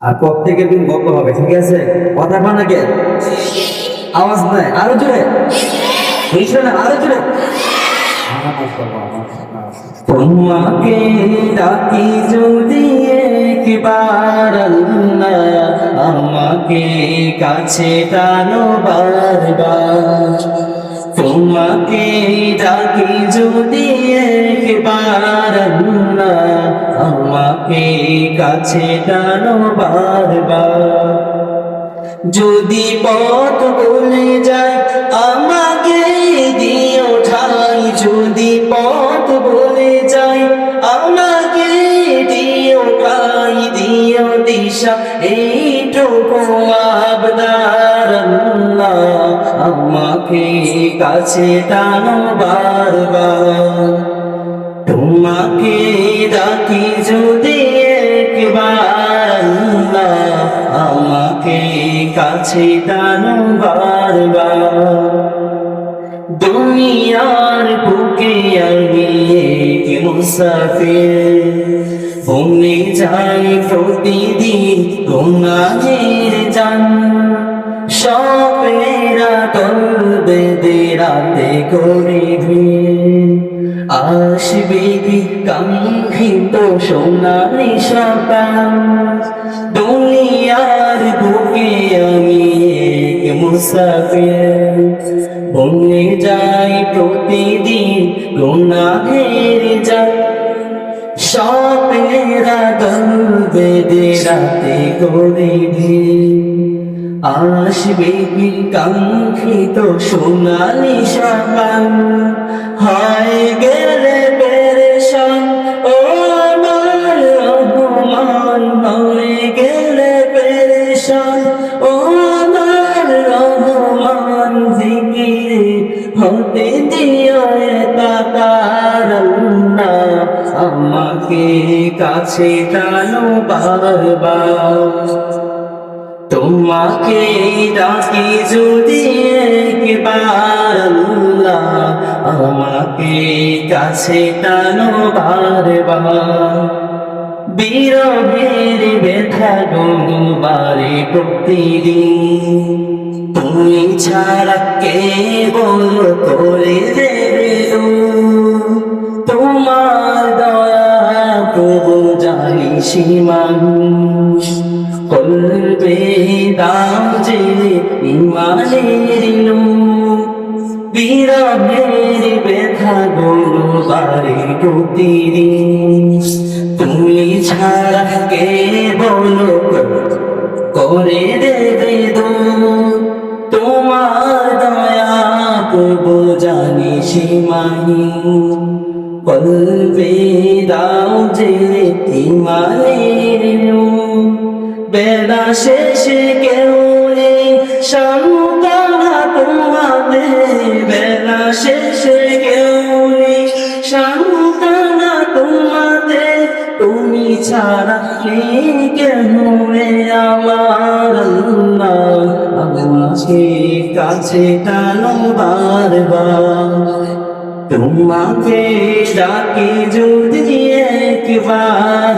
আর প্রত্যেকের দিন গল্প হবে, ঠিক আছে? কথা কন নাকি? আওয়াজ নাই, আরো জোরে বুঝছো না, আরো জোরে। তোমাকে ডাকি যদি একবার আল্লাহ, আমাকে কাছে টানো বারবার। তোমাকে ডাকি যদি একবার আল্লাহ, আমাকে কাছে টানো বারবার। যদি পথ ভুলে যায় আমাকে দিও ঠাই, যদি পথ ভুলে যায় আমাকে দিও ঠাই, দিও দিশা এইটুকু আবদার আল্লাহ, আমাকে কাছে টানো বারবার। তোমাকে ডাকি যদি একবার আল্লাহ, আমাকে কাছে টানো বারবার। দুনিয়ার বুকে আমি এক মুসাফির, ভুলে যাই প্রতিদিন গুনাহের জান। স্বপ্নেরা তল বেঁধে রাতে করে ভিড়, আসবে কি কাঙ্ক্ষিত সোনালি সকাল। দুনিয়ার বুকে আমি এক মুসাফির, ভুলে যাই প্রতিদিন গুনাহের জাল। স্বপ্নেরা দল বেঁধে রাতে করে ভিড়, আসবে কি কাঙ্ক্ষিত সোনালি সকাল। হয় গেলে পেরেশান ও আমার রহমান, হয়ে গেলে পেরেশান ও আমার রহমান। জিকিরে হতে দিও একাকার আল্লাহ, আমাকে কাছে টানো বারবার। তোমাকে ডাকি যদি একবার আল্লাহ, আমাকে কাছে টানো বারবার। বিরহের ব্যথা গঙ্গবারে প্রতিদিন, তুমি ছাড়া কে বল করে দেবে দূর। তোমার দয়া প্রভু জানি সীমাহীন, কলবে দাও যে ইমানের নূর। বিরহের ব্যথা গঙ্গবারে প্রতিদিন, তুমি ছাড়া কে বলো করে দেবে দূর। তোমার দয়া প্রভু জানি সীমাহীন, কলবে দাও যে ইমানের নূর। বেলা শেষে কেউ নেই সান্ত্বনা তোমাদের, বেলা শেষে কেউ নেই সান্ত্বনা তোমাদের। তুমি ছাড়া কেন আমার আল্লাহ, আমাকে কাছে টানো বারবার। তোমাকে ডাকি যদি একবার